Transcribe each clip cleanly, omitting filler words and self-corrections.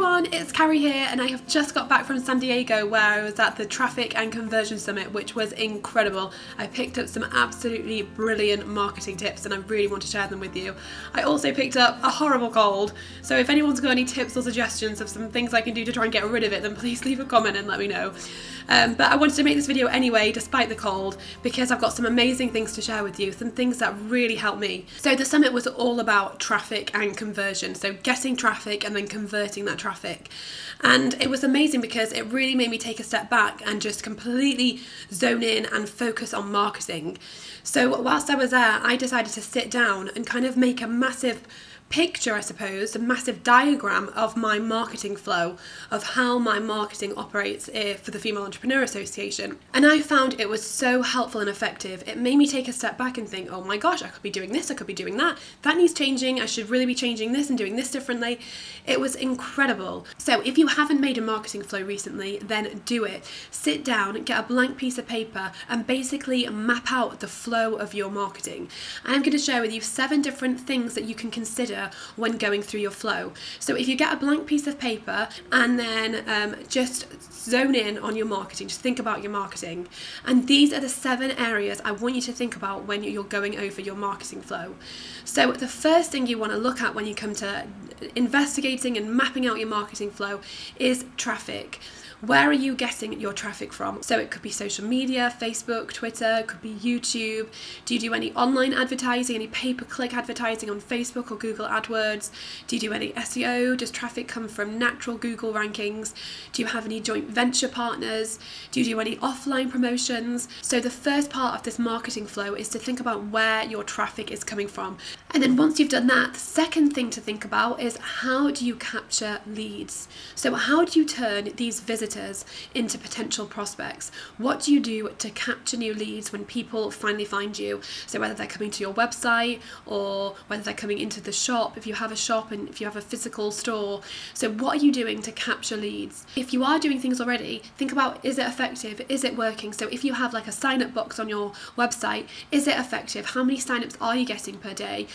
everyone, it's Carrie here, and I have just got back from San Diego where I was at the Traffic and Conversion Summit, which was incredible. I picked up some absolutely brilliant marketing tips and I really want to share them with you. I also picked up a horrible cold, so if anyone's got any tips or suggestions of some things I can do to try and get rid of it, then please leave a comment and let me know. But I wanted to make this video anyway, despite the cold, because I've got some amazing things to share with you, some things that really helped me. So the summit was all about traffic and conversion, so getting traffic and then converting that traffic. And it was amazing because it really made me take a step back and just completely zone in and focus on marketing. So whilst I was there, I decided to sit down and kind of make a massive picture, I suppose, a massive diagram of my marketing flow, of how my marketing operates for the Female Entrepreneur Association. And I found it was so helpful and effective. It made me take a step back and think, oh my gosh, I could be doing this, I could be doing that. That needs changing. I should really be changing this and doing this differently. It was incredible. So if you haven't made a marketing flow recently, then do it. Sit down, get a blank piece of paper and basically map out the flow of your marketing. And I'm going to share with you 7 different things that you can consider when going through your flow. So if you get a blank piece of paper and then just zone in on your marketing, just think about your marketing. And these are the 7 areas I want you to think about when you're going over your marketing flow. So the first thing you want to look at when you come to investigating and mapping out your marketing flow is traffic. Where are you getting your traffic from? So it could be social media, Facebook, Twitter, it could be YouTube. Do you do any online advertising, any pay-per-click advertising on Facebook or Google AdWords? Do you do any SEO? Does traffic come from natural Google rankings? Do you have any joint venture partners? Do you do any offline promotions? So the first part of this marketing flow is to think about where your traffic is coming from. And then once you've done that, the second thing to think about is how do you capture leads? So how do you turn these visitors into potential prospects? What do you do to capture new leads when people finally find you? So whether they're coming to your website or whether they're coming into the shop, if you have a shop and if you have a physical store. So what are you doing to capture leads? If you are doing things already, think about, is it effective? Is it working? So if you have like a sign up box on your website, is it effective? How many signups are you getting per day?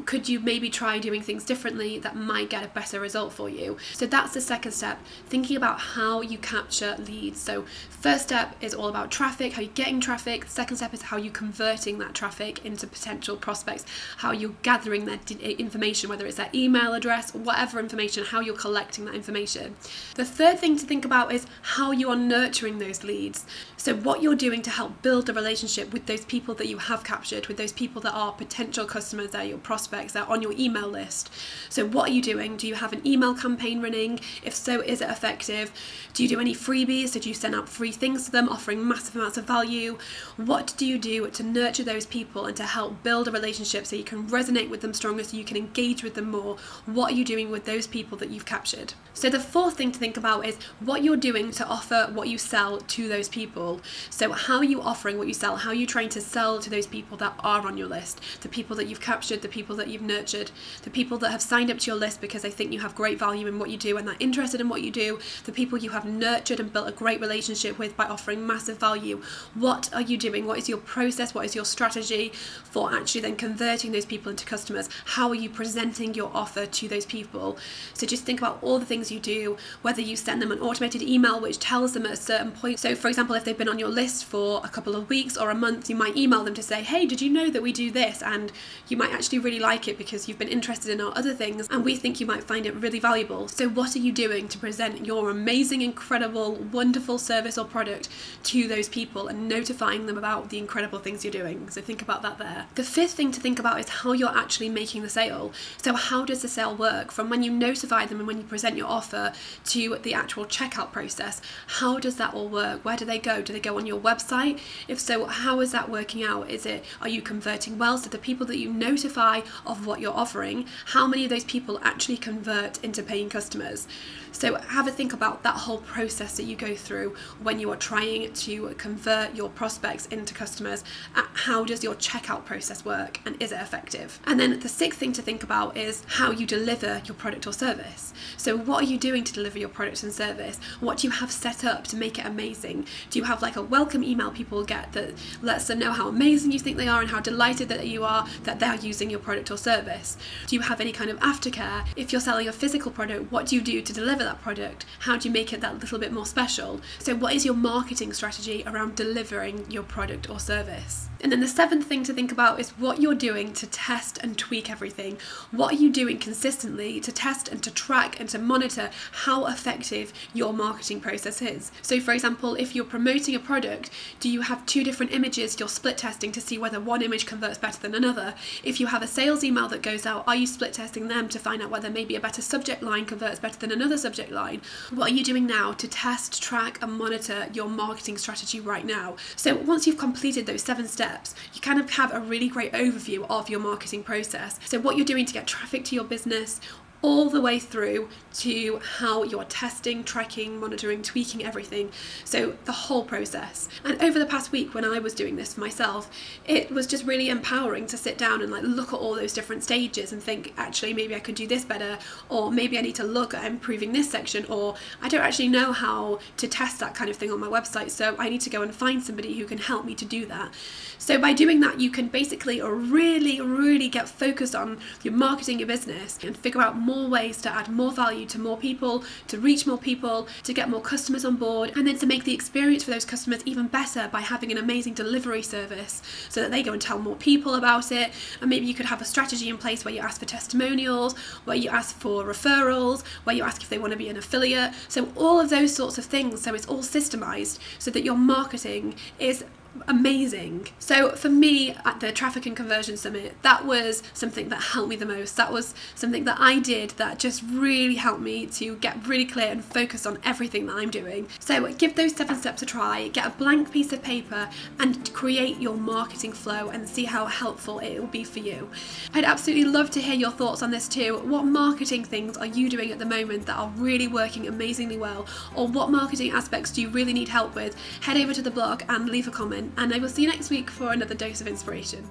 Could you maybe try doing things differently that might get a better result for you? So that's the second step, thinking about how you capture leads. So first step is all about traffic, how you're getting traffic. The second step is how you're converting that traffic into potential prospects, how you're gathering their information, whether it's their email address or whatever information, how you're collecting that information. The third thing to think about is how you are nurturing those leads. So what you're doing to help build a relationship with those people that you have captured, with those people that are potential customers, they're your prospects, they're on your email list. So what are you doing? Do you have an email campaign running? If so, is it effective? Do you do any freebies? So do you send out free things to them, offering massive amounts of value? What do you do to nurture those people and to help build a relationship so you can resonate with them stronger, so you can engage with them more? What are you doing with those people that you've captured? So the fourth thing to think about is what you're doing to offer what you sell to those people. So how are you offering what you sell? How are you trying to sell to those people that are on your list? The people that you've captured, the people that you've nurtured, the people that have signed up to your list because they think you have great value in what you do and they're interested in what you do, the people you have nurtured and built a great relationship with by offering massive value. What are you doing? What is your process? What is your strategy for actually then converting those people into customers? How are you presenting your offer to those people? So just think about all the things you do, whether you send them an automated email which tells them at a certain point. So for example, if they've been on your list for a couple of weeks or a month, you might email them to say, hey, did you know that we do this? And you might actually really like it because you've been interested in our other things and we think you might find it really valuable. So what are you doing to present your amazing, incredible, wonderful service or product to those people and notifying them about the incredible things you're doing? So think about that there. The fifth thing to think about is how you're actually making the sale. So how does the sale work from when you notify them and when you present your offer to the actual checkout process? How does that all work? Where do they go? Do they go on your website? If so, how is that working out? Are you converting well? So the people that you notify of what you're offering, how many of those people actually convert into paying customers? So have a think about that whole process that you go through when you are trying to convert your prospects into customers. How does your checkout process work, and is it effective? And then the sixth thing to think about is how you deliver your product or service. So what are you doing to deliver your product and service? What do you have set up to make it amazing? Do you have like a welcome email people get that lets them know how amazing you think they are and how delighted that you are that they're using your product or service? Do you have any kind of aftercare? If you're selling a physical product, what do you do to deliver that product? How do you make it that little bit more special? So what is your marketing strategy around delivering your product or service? And then the seventh thing to think about is what you're doing to test and tweak everything. What are you doing consistently to test and to track and to monitor how effective your marketing process is? So for example, if you're promoting a product, do you have two different images you're split testing to see whether one image converts better than another? If you have a sales email that goes out, are you split testing them to find out whether maybe a better subject line converts better than another subject line? What are you doing now to test, track and monitor your marketing strategy right now? So once you've completed those 7 steps, you kind of have a really great overview of your marketing process. So what you're doing to get traffic to your business, all the way through to how you're testing, tracking, monitoring, tweaking everything. So the whole process. And over the past week when I was doing this for myself, it was just really empowering to sit down and like look at all those different stages and think, actually maybe I could do this better, or maybe I need to look at improving this section, or I don't actually know how to test that kind of thing on my website, so I need to go and find somebody who can help me to do that. So by doing that, you can basically really get focused on your marketing, your business, and figure out more ways to add more value to more people, to reach more people, to get more customers on board, and then to make the experience for those customers even better by having an amazing delivery service so that they go and tell more people about it. And maybe you could have a strategy in place where you ask for testimonials, where you ask for referrals, where you ask if they want to be an affiliate. So all of those sorts of things, so it's all systemized so that your marketing is amazing. So for me at the Traffic and Conversion Summit, that was something that helped me the most. That was something that I did that just really helped me to get really clear and focused on everything that I'm doing. So give those 7 steps a try, get a blank piece of paper and create your marketing flow and see how helpful it will be for you. I'd absolutely love to hear your thoughts on this too. What marketing things are you doing at the moment that are really working amazingly well? Or what marketing aspects do you really need help with? Head over to the blog and leave a comment, and I will see you next week for another dose of inspiration.